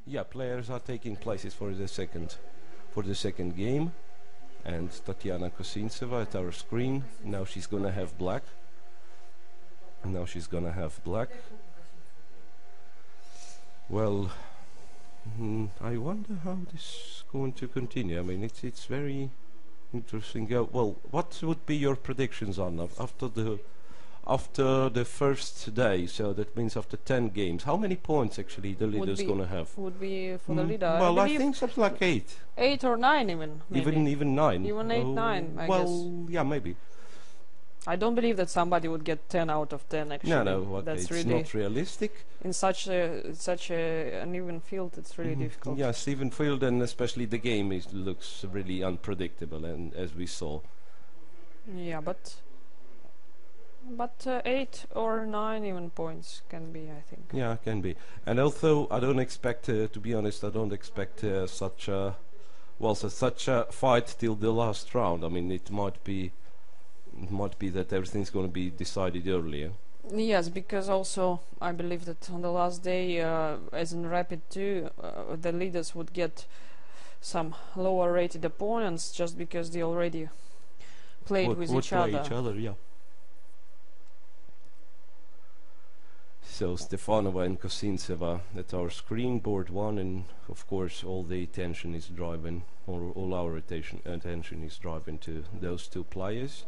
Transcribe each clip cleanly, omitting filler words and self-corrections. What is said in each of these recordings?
Yeah, players are taking places for the second game, and Tatiana Kosintseva at our screen. Now she's gonna have black. Well, I wonder how this is going to continue. I mean, it's very interesting. Well, what would be your predictions on after the first day? So that means after 10 games. How many points actually the leader's gonna have? Would be for the leader. Well, I think something like 8. 8 or 9 even. Maybe. Even 9. Even 8, 9. I well, guess. yeah, maybe. I don't believe that somebody would get 10 out of 10. Actually, No, okay, that's it's really not realistic. in such a uneven field. It's really difficult. Yes, even field, and especially the game looks really unpredictable, and as we saw. Yeah, but 8 or 9 even points can be, I think. Yeah, can be. And although I don't expect, to be honest, I don't expect such a fight till the last round. I mean, it might be that everything's going to be decided earlier. Yes, because also I believe that on the last day, as in Rapid 2, the leaders would get some lower rated opponents just because they already played with each other. Yeah. So Stefanova and Kosintseva at our screen, board 1, and of course all the attention is driving, or all our attention is driving to those two players.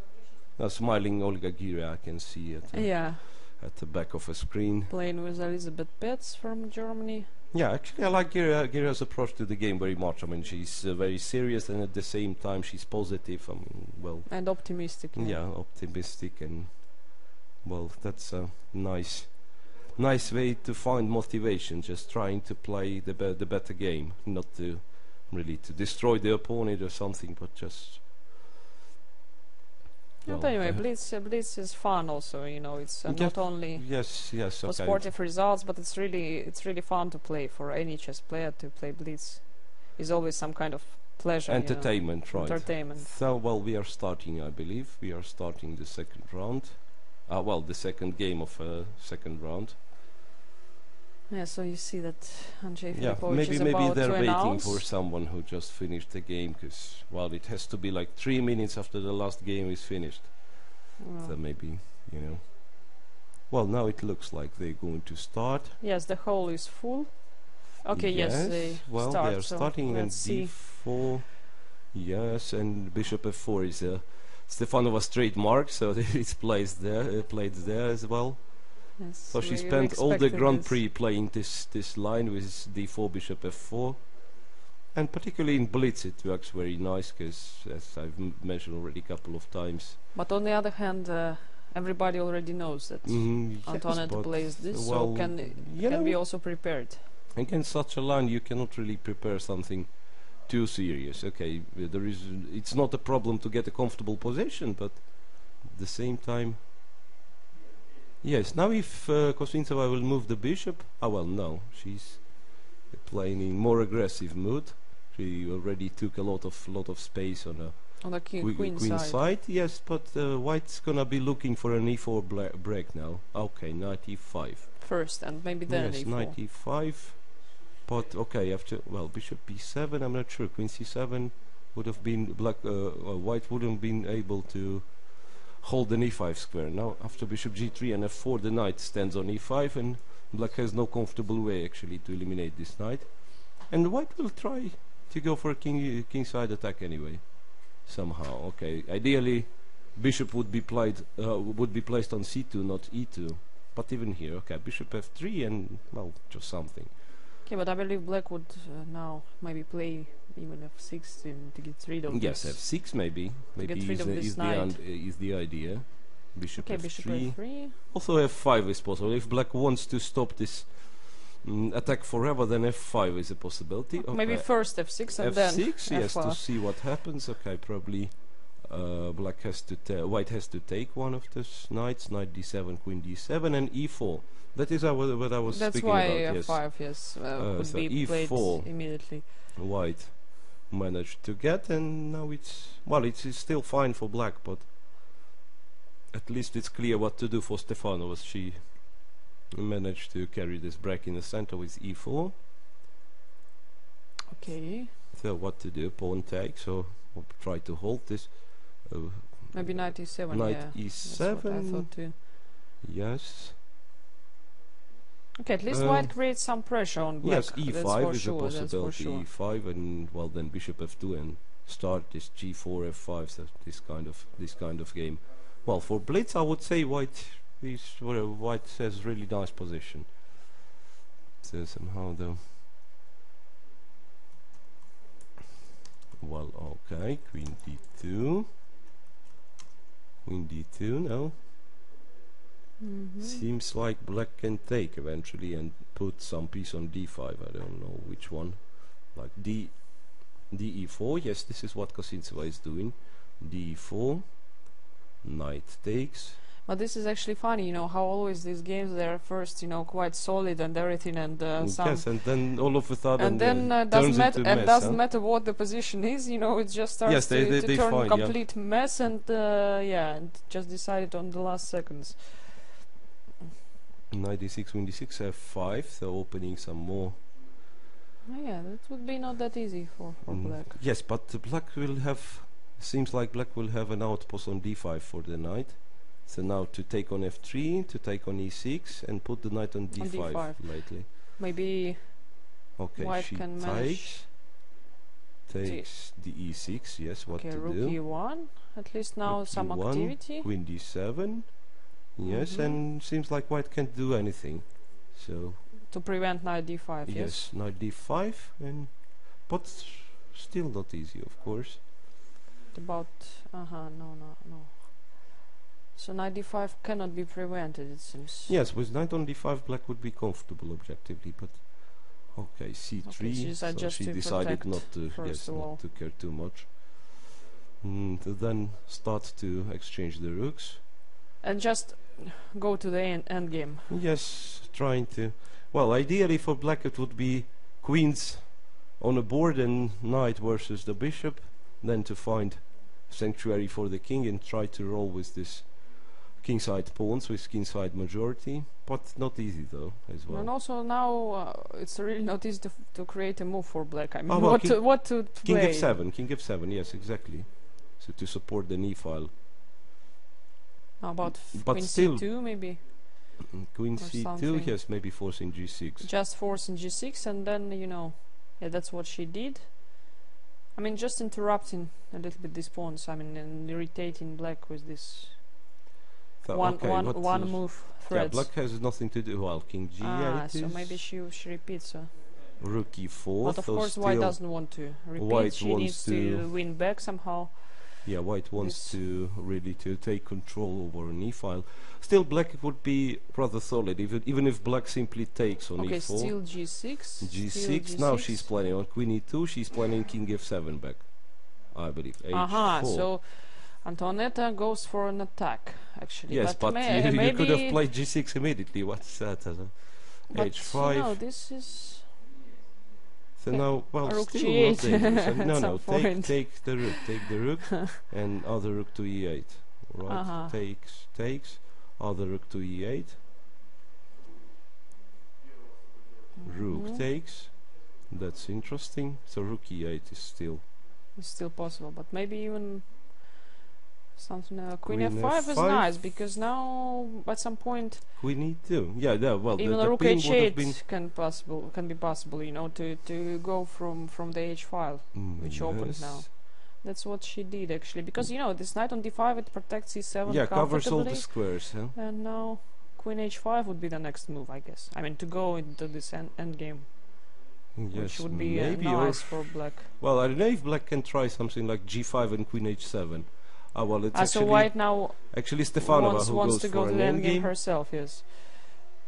Now smiling Olga Gira, I can see it at the back of a screen. Playing with Elizabeth Petz from Germany. Yeah, actually I like Gira's approach to the game very much. I mean, she's very serious, and at the same time she's positive. I mean, well, and optimistic. Yeah, optimistic, and well, that's a nice way to find motivation. Just trying to play the better game, not to really to destroy the opponent or something, but just. But anyway, Blitz is fun also. You know, it's not only for sportive results, but it's really fun to play for any chess player. To play Blitz is always some kind of pleasure. Entertainment, right? Entertainment. So, well, we are starting. I believe we are starting the second round. Well, the second game of second round. Yeah, so you see that Andrzej Filipovic is maybe about they're to waiting announce. for someone who just finished the game, because well, it has to be like 3 minutes after the last game is finished. So maybe, you know. Well, now it looks like they're going to start. Yes, the hole is full. Okay, yes, they well, start. they are starting in d4. Yes, and bishop f4 is a Stefanova trademark, so it's played there as well. Yes, so she spent all the Grand Prix playing this line with d4, bishop f4, and particularly in Blitz it works very nice, because as I've mentioned already a couple of times. But on the other hand, everybody already knows that Antoinette plays this, so can be also prepared. Against such a line, you cannot really prepare something too serious. Okay, it's not a problem to get a comfortable position, but at the same time. Yes, now if Kosintseva will move the bishop, well, no, she's playing in more aggressive mood. She already took a lot of space on a queen side. Yes, but White's gonna be looking for an e4 break now. Okay, knight e5 first, and maybe then yes, e4. Knight e5. But okay, after bishop b7, I'm not sure. Queen c7 would have been White wouldn't have been able to hold an e5 square. Now after bishop g3 and f4, the knight stands on e5, and black has no comfortable way actually to eliminate this knight. And White will try to go for a kingside attack anyway, somehow. Okay, ideally bishop would be placed on c2, not e2. But even here, okay, bishop f3, and well, just something. Okay, but I believe black would now maybe play even f6 to get rid of yes, this. f6 maybe is the idea. Bishop okay, f3. Bishop f3. Also f5 is possible. If black wants to stop this attack forever, then f5 is a possibility. Okay. Maybe first f6 and then f6, yes, f4. to see what happens. Okay, probably black has to white has to take one of those knights. Knight d7, queen d7, and e4. That is what I was speaking about. That's why f5, yes, would so be e4 played immediately. White managed to get, and now it's still fine for black, but at least it's clear what to do for Stefanova. She managed to carry this break in the center with e4. Okay. So what to do? Pawn takes, or try to hold this. Maybe knight e7. Knight yeah. That's what I e7. thought too. Yes. Okay, at least white creates some pressure on black. Yes, That's e5 for is sure. a That's for possibility. sure. E5, and well, then bishop f2 and start this g4 f5. So this kind of game. Well, for Blitz, I would say white has really nice position. So somehow though. Well, okay, queen d2. Queen d2 now. Seems like black can take eventually and put some piece on d5. I don't know which one. Like de4. Yes, this is what Kosintseva is doing. d4. Knight takes. But this is actually funny, you know, how always these games they're first, you know, quite solid and everything, and some. Yes, and then all of a sudden, And then turns into mess, doesn't matter what the position is, you know, it just starts yes, to they turn find, complete mess, and yeah, and just decided on the last seconds. Knight d6, queen d6, f5, so opening some more. Oh, yeah, that would be not that easy for black. Yes, but black will have. Seems like black will have an outpost on d5 for the knight. So now to take on f3, to take on e6, and put the knight on d5, lately. Maybe okay, white she can manage. Takes the e6, yes, what Okay, to rook do? e1, at least now Rook some e1, activity. Queen d7, yes, and seems like white can't do anything. So To prevent knight d5, yes? knight d5, and but still not easy, of course. About, no. So knight d5 cannot be prevented, it seems. Yes, with knight on d5, black would be comfortable objectively, but okay, c3. Okay, so she decided not to, not to care too much. To then start to exchange the rooks. And just go to the end game. Yes, trying to. Well, ideally for black it would be queens on a board and knight versus the bishop, then to find sanctuary for the king and try to roll with this kingside pawns with kingside majority, but not easy though as well. And also now it's really not easy to create a move for black. I mean, well, what to king play? king f7, yes, exactly. So to support the knee file. How about but queen still c2 maybe? Queen Or c2, something. yes, maybe forcing g6. Just forcing g6, and then, you know, yeah, that's what she did. I mean, just interrupting a little bit these pawns, I mean, and irritating black with this one move threads. Yeah, black has nothing to do. Well, king g8 so maybe she repeats. Rook e4. But of course, white doesn't want to repeat. White she needs to win back somehow. Yeah, white wants to really take control over an e-file. Still, black would be rather solid, even if black simply takes on okay, e4. still g6. G6. Now she's planning on queen e2. She's planning king f7 back, I believe. Aha, so Antonetta goes for an attack, actually. Yes, but you could have played g6 immediately. What's that? H5. No, this is... So now, well, rook still g8 not dangerous. No, take the rook, and other rook to e8. Right, takes, other rook to e8. Rook takes. That's interesting. So rook e8 is still... It's still possible, but maybe even something... Queen f5 is nice, because now, at some point... Queen e2. Yeah, well, even the rook h8 can be possible, you know, to go from the h file, which opened now. That's what she did, actually, because, you know, this knight on d5, it protects e7 yeah, covers all the squares, huh? And now queen h5 would be the next move, I guess. I mean, to go into this end game. Yes, which would be nice for black. Well, I don't know if black can try something like g5 and queen h7. Well, it's actually... So white now Stefanova who wants goes to go for to an the end game herself, yes.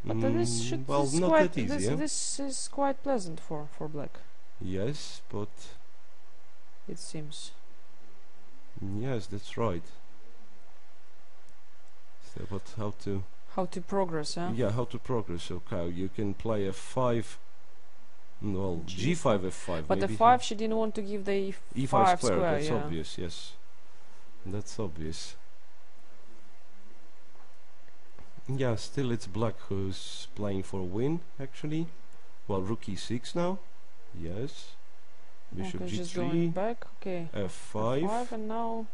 But this should well, not that easy, this is quite pleasant for black. Yes, but... It seems. Yes, that's right. So, but how to progress, huh? Yeah, how to progress. Okay, you can play f5. Well, g5, f5. But maybe f5, she didn't want to give the e5 square. That's yeah. obvious. Yes, that's obvious. Yeah, still it's black who's playing for a win. Actually, well, rook e6 now. Yes. Bishop Okay, she's going G3, back. Okay. F5. F5 and now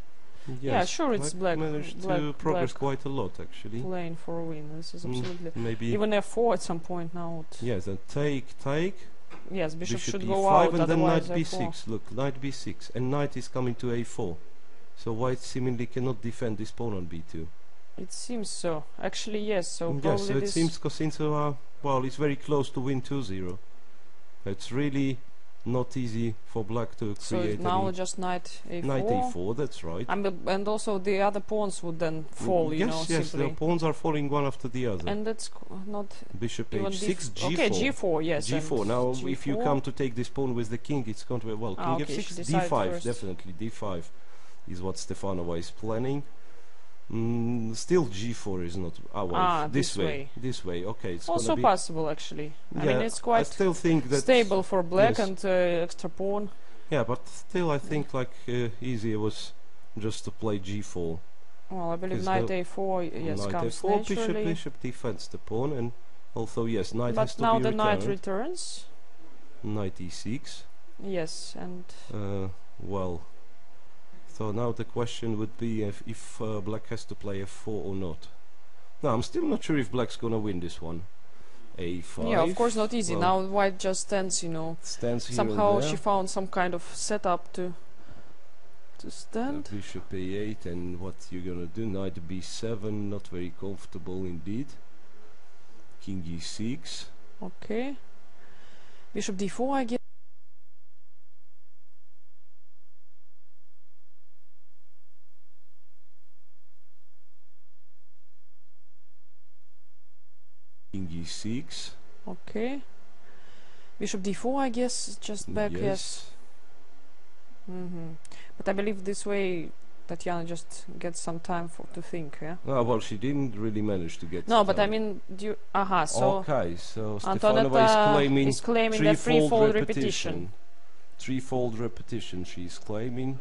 Yes, sure, it's black managed to progress quite a lot actually. playing for a win. This is absolutely Maybe even F4 at some point now. Yes, and take. Yes, bishop should E5 go out, and then knight otherwise F4. B6. Look, knight B6, and knight is coming to A4. So white seemingly cannot defend this pawn on B2. It seems so. Actually, yes. So Yes, probably so it this seems Kosintseva, well, it's very close to win 2-0. It's really not easy for black to create now just knight A4. Knight A4, that's right. And also the other pawns would then fall, you know, yes, simply. the pawns are falling one after the other. And that's not Bishop even H6, G4. Okay, G4, yes. G4. Now, G4. if you come to take this pawn with the king, it's going to be, well, king okay, F6, she D5, first. definitely, D5 is what Stefanova is planning. Still G4 is not, this way, okay, it's also be possible actually. Yeah, I mean, it's I quite still think that stable for black yes. and extra pawn. Yeah, but still I think like easier was just to play G4. Well, I believe knight A4, yes, knight comes A4, naturally. bishop defends the pawn, and also yes, knight has to But now be the returned. knight returns. Knight E6. Yes, and well, so now the question would be if black has to play F4 or not. No, I'm still not sure if black's gonna win this one. A5. yeah, of course not easy. Well, now white just stands, you know. Stands here Somehow and there. she found some kind of setup to stand. Bishop A8, and what you're gonna do? Knight B7, not very comfortable indeed. King E6. Okay. Bishop D4, I guess. King E6. Okay. Bishop D4, I guess, just back, yes. But I believe this way Tatiana just gets some time to think, yeah? Oh, well, she didn't really manage to get No, but time. I mean, so okay, so Stefanova Antonetta is claiming the threefold threefold repetition. Threefold repetition she's claiming.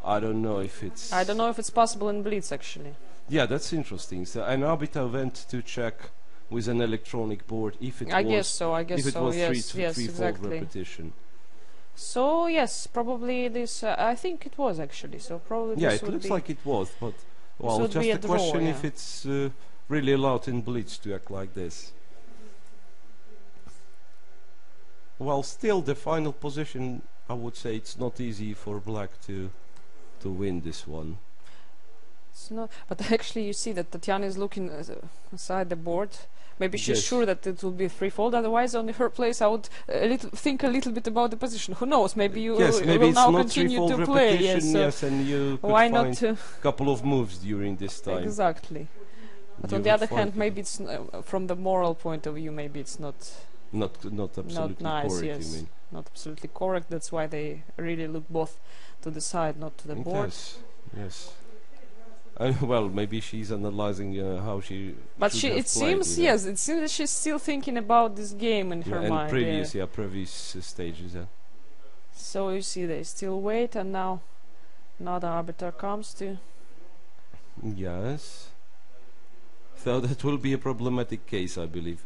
I don't know if it's... I don't know if it's possible in Blitz, actually. Yeah, that's interesting. So an arbiter went to check with an electronic board if it I was... guess so, if it was yes, threefold exactly. repetition. So, yes, probably this... I think it was, actually, so probably Yeah, this it would looks be like it was, but... Well, would just be a a draw, question yeah. if it's really allowed in Blitz to act like this. Well, still the final position, I would say it's not easy for black to win this one. It's not, but actually you see that Tatiana is looking aside the board. Maybe she's Yes. sure that it will be threefold. Otherwise, on her place, I would think a little bit about the position. Who knows? Maybe you Yes, maybe will it's now not continue threefold to play. repetition, Yes, yes, and you could why find not? a couple of moves during this time. Exactly. But You on the would other find hand, it maybe it's from the moral point of view, maybe it's not not absolutely nice. correct, Yes, you mean. not absolutely correct. That's why they really look both to the side, not to the board. Yes, yes. Well, maybe she's analyzing how she. But should have it played, seems, you know. yes, it seems that she's still thinking about this game in her and mind. previous, previous stages. Yeah. So you see, they still wait, and now another arbiter comes to. Yes. So that will be a problematic case, I believe.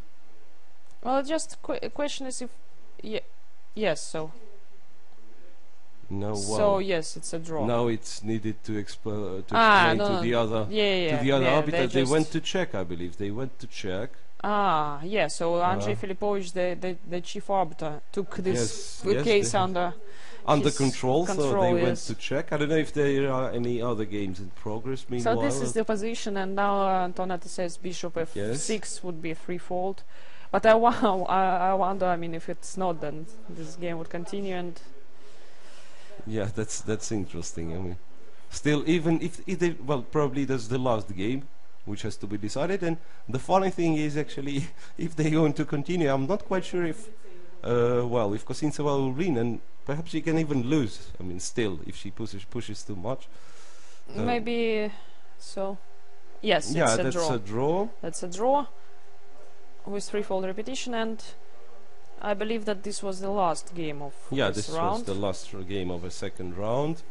Well, just question is if, yes. So. No, well. So yes, it's a draw. Now it's needed to explain no, to the other yeah, to the other yeah, arbiter. They just went to check, I believe. They went to check. Yeah. So Andrei Filipovich, the chief arbiter, took this yes, case they under his control, so they went yes. to check. I don't know if there are any other games in progress. Meanwhile, So this is the position, and now Antonetta says bishop f6 would be threefold. But I wonder. I mean, if it's not, then this game would continue. And yeah, that's interesting. I mean, still, even if they, well, probably that's the last game, which has to be decided. And the funny thing is, actually, if they're going to continue, I'm not quite sure if, if Kosintseva will win, and perhaps she can even lose. I mean, still, if she pushes too much. maybe so. Yes, yeah, it's that's a draw. That's a draw with threefold repetition, and I believe that this was the last game of this round. was the last game of a second round.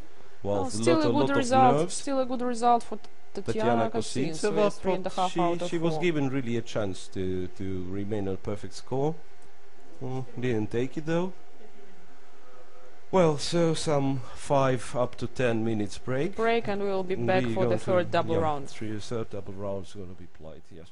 Well, still a good lot result. of nerves. Still a good result for Tatiana Kosintseva. 3.5 out of she was 4. given really a chance to remain on a perfect score. Didn't take it though. Well, so some 5 up to 10 minutes break. And we will be back for the third double round. Third double round is going to be played, yes.